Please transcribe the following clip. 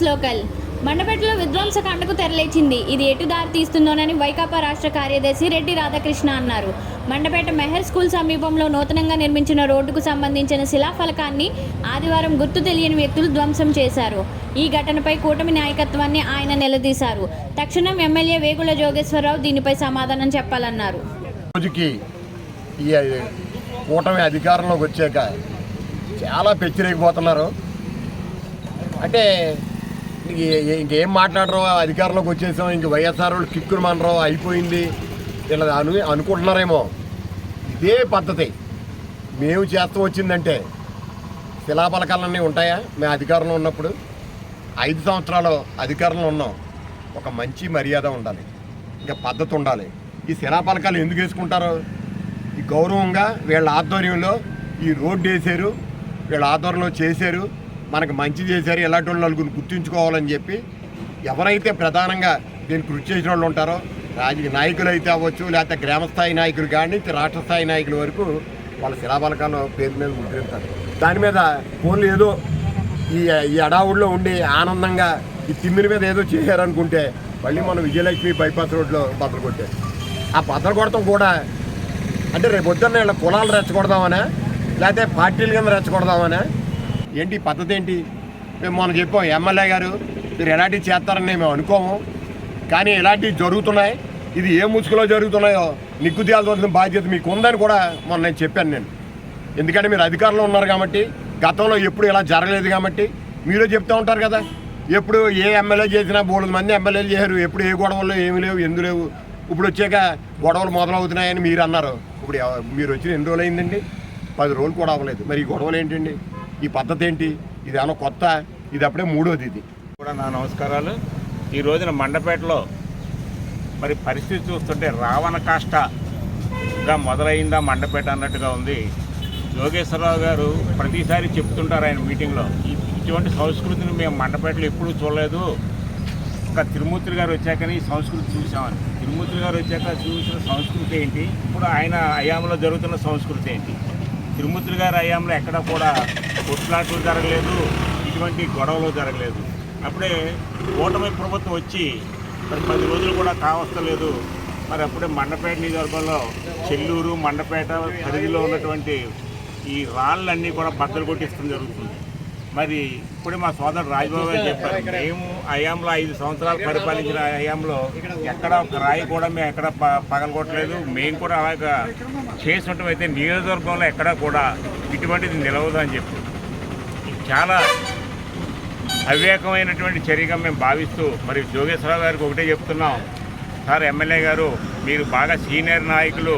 Local. మండపేటలో విధ్వంసకాండకు తెరలేచింది. ఇది ఎటు దారి తీస్తుందోనని వైకాపా రాష్ట్ర కార్యదర్శి రెడ్డి రాధాకృష్ణ అన్నారు. మండపేట మెహర్ స్కూల్ సమీపంలో నూతనంగా నిర్మించిన రోడ్డుకు సంబంధించిన శిలాఫలకాన్ని ఆదివారం గుర్తు తెలియని వ్యక్తులు ధ్వంసం చేశారు. ఈ ఘటనపై కూటమి నాయకత్వాన్ని ఆయన నిలదీశారు. తక్షణం ఎమ్మెల్యే వేగుల జోగేశ్వరరావు దీనిపై సమాధానం చెప్పాలన్నారు. రోజుకి ఈ కూటమి అధికారంలోకి వచ్చాక చాలా పెచ్చిరేగిపోతున్నారు. అంటే ఇంకేం మాట్లాడరు, అధికారంలోకి వచ్చేసాం, ఇంక వైఎస్ఆర్ వాళ్ళు కిక్కురు మనరు అయిపోయింది ఇలా అనుకుంటున్నారేమో. ఇదే పద్ధతి మేము చేస్తూ వచ్చిందంటే శిలాఫలకాలన్నీ ఉంటాయా? మేము అధికారంలో ఉన్నప్పుడు 5 సంవత్సరాలు అధికారంలో ఉన్నాం. ఒక మంచి మర్యాద ఉండాలి, ఇంకా పద్ధతి ఉండాలి. ఈ శిలాఫలకాలు ఎందుకు వేసుకుంటారు? ఈ గౌరవంగా వీళ్ళ ఆధ్వర్యంలో ఈ రోడ్డు వేసారు, వీళ్ళ ఆధ్వర్యంలో చేశారు, మనకు మంచి చేశారు, ఇలాంటి వాళ్ళు నలుగురిని గుర్తుంచుకోవాలని చెప్పి ఎవరైతే ప్రధానంగా దీన్ని కృషి చేసిన వాళ్ళు ఉంటారో, రాజకీయ నాయకులు అయితే అవ్వచ్చు, లేకపోతే గ్రామస్థాయి నాయకులు కానీ రాష్ట్ర స్థాయి నాయకుల వరకు వాళ్ళ శిలాఫలకాల పేరు మీద ముద్రింటారు. దాని మీద ఫోన్లు ఏదో ఈ అడావుడిలో ఉండి ఆనందంగా ఈ తిమ్మిన మీద ఏదో చేశారనుకుంటే మళ్ళీ మనం విజయలక్ష్మి బైపాస్ రోడ్లో బద్దలు కొట్టారు. ఆ బద్దలు కొడతాం కూడా అంటే రేపు పొద్దున్న వీళ్ళ కులాలు రెచ్చగొడదామనా, లేకపోతే పార్టీల కింద రెచ్చగొడదామనా? ఏంటి పద్ధతి ఏంటి? మేము మనం చెప్పాం ఎమ్మెల్యే గారు మీరు ఎలాంటివి చేస్తారని మేము అనుకోము, కానీ ఇలాంటివి జరుగుతున్నాయి. ఇది ఏ ముసుగులో జరుగుతున్నాయో నిగ్గు తేల్చవలసిన బాధ్యత మీకు ఉందని కూడా మొన్న నేను చెప్పాను. ఎందుకంటే మీరు అధికారంలో ఉన్నారు కాబట్టి, గతంలో ఎప్పుడు ఇలా జరగలేదు కాబట్టి మీరే చెప్తూ ఉంటారు కదా. ఎప్పుడు ఏ ఎమ్మెల్యే చేసినా 3 మంది ఎమ్మెల్యేలు చేశారు, ఎప్పుడు ఏ గొడవల్లో ఏమి లేవు, ఎందుకు లేవు. ఇప్పుడు వచ్చాక గొడవలు మొదలవుతున్నాయని మీరు అన్నారు. ఇప్పుడు మీరు వచ్చిన ఎన్ని రోజులు అయిందండి? 10 రోజులు కూడా అవ్వలేదు. మరి ఈ గొడవలు ఏంటండి? ఈ పద్ధతి ఏంటి? ఇది ఏమన్నా కొత్త? ఇది అప్పుడే 3వది. ఇది కూడా నా నమస్కారాలు. ఈ రోజున మండపేటలో మరి పరిస్థితి చూస్తుంటే రావణ కాష్టగా మొదలైందా మండపేట అన్నట్టుగా ఉంది. యోగేశ్వరరావు గారు ప్రతిసారి చెప్తుంటారు ఆయన మీటింగ్లో, ఇటువంటి సంస్కృతిని మేము మండపేటలో ఎప్పుడూ చూడలేదు. ఒక తిరుమూర్తి గారు వచ్చాకని ఈ సంస్కృతి చూసామని. తిరుమూర్తి గారు వచ్చాక చూసిన సంస్కృతి ఏంటి, ఇప్పుడు ఆయన హయాంలో జరుగుతున్న సంస్కృతి ఏంటి? తిరుమూర్తి గారి హయాంలో ఎక్కడ కూడా కొట్లాట్లు జరగలేదు, ఇటువంటి గొడవలు జరగలేదు. అప్పుడే కూటమి ప్రభుత్వం వచ్చి మరి 10 రోజులు కూడా కావస్తలేదు. మరి అప్పుడే మండపేట నియోజకవర్గంలో చెల్లూరు మండపేట పరిధిలో ఉన్నటువంటి ఈ రాళ్ళన్నీ కూడా బద్దలు కొట్టించడం జరుగుతుంది. మరి ఇప్పుడే మా సోదరుడు రాజబాబు గారు చెప్పారు, మేము హయాంలో 5 సంవత్సరాలు పరిపాలించిన హయాంలో ఎక్కడ ఒక రాయి కూడా మేము ఎక్కడ పగలగొట్టలేదు. మేము కూడా అలాగా చేసినట్టయితే నియోజకవర్గంలో ఎక్కడా కూడా ఇటువంటిది నిలవదు అని చెప్పి చాలా అవివేకమైనటువంటి చర్యగా మేము భావిస్తూ మరి జోగేశ్వరరావు గారికి ఒకటే చెప్తున్నాం, సార్ ఎమ్మెల్యే గారు మీరు బాగా సీనియర్ నాయకులు.